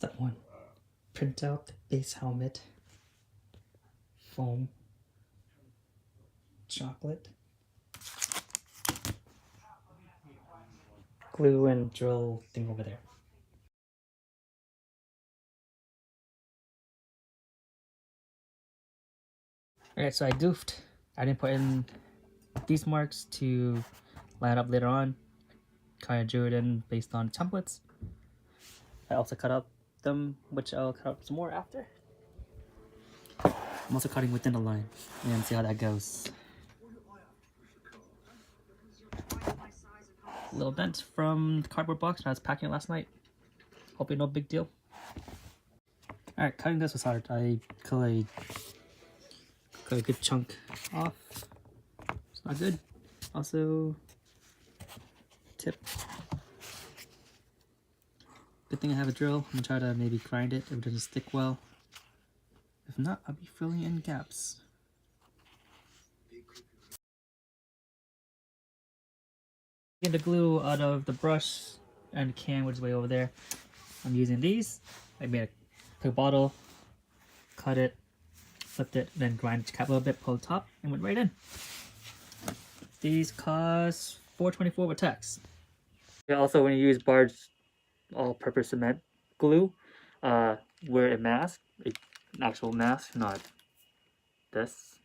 Step 1. Print out the base helmet, foam, chocolate, glue and drill thing over there. Alright, so I goofed. I didn't put in these marks to line up later on. Kind of drew it in based on templates. I also cut out them, which I'll cut out some more after. I'm also cutting within the line and see how that goes. A little dent from the cardboard box when I was packing it last night. Hopefully no big deal. Alright, cutting this was hard. I cut a good chunk off. It's not good. Also, tip. Good thing I have a drill. I'm gonna try to maybe grind it if it doesn't stick well. If not, I'll be filling in gaps. Get the glue out of the brush and the can, which is way over there. I'm using these. I made a quick bottle, cut it, flipped it, then grind the cap a little bit, pull the top, and went right in. These cost $4.24 with tax. Yeah, also, when you use Bard's all-purpose cement glue, wear a mask, an actual mask, not this.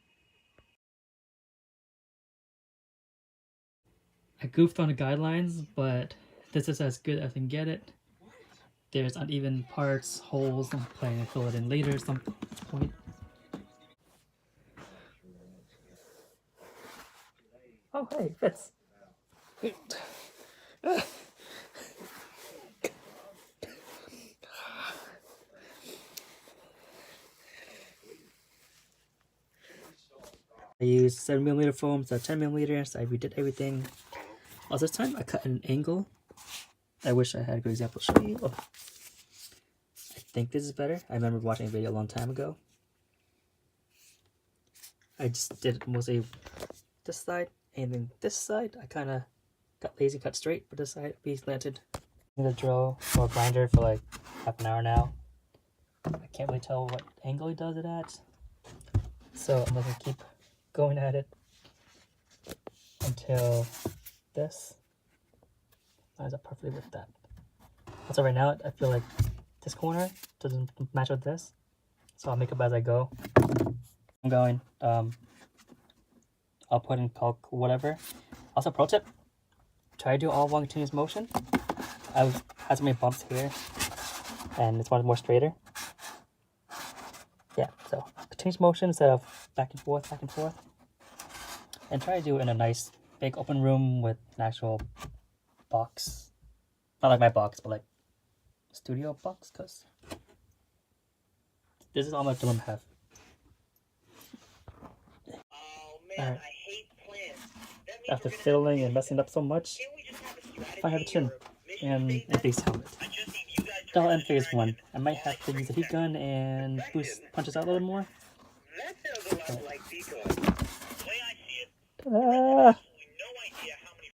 I goofed on the guidelines, but this is as good as I can get it. There's uneven parts, holes. I'm planning to fill it in later at some point. Oh, hey, it fits. I used 7mm foam, so 10mm, so I redid everything. Also, this time I cut an angle. I wish I had a good example to show you. Oh. I think this is better. I remember watching a video a long time ago. I just did mostly this side, and then this side, I kind of got lazy, cut straight, but this side be slanted. I'm gonna drill or grinder for like half an hour now. I can't really tell what angle he does it at, so I'm gonna keep going at it until this lines up perfectly with that. So right now, I feel like this corner doesn't match with this, so I'll make up as I go. I'm going, I'll put in calc whatever. Also, pro tip, try to do all one continuous motion. I had so many bumps here, and this one's more straighter. Yeah, so continuous motion instead of back and forth, and try to do it in a nice big open room with an actual box. Not like my box, but like studio box, because this is all my film have. Alright. After fiddling and messing up so much, I have a chin and a base helmet. That'll end phase 1. I might have to use a heat gun and boost punches out a little more. Ta-da!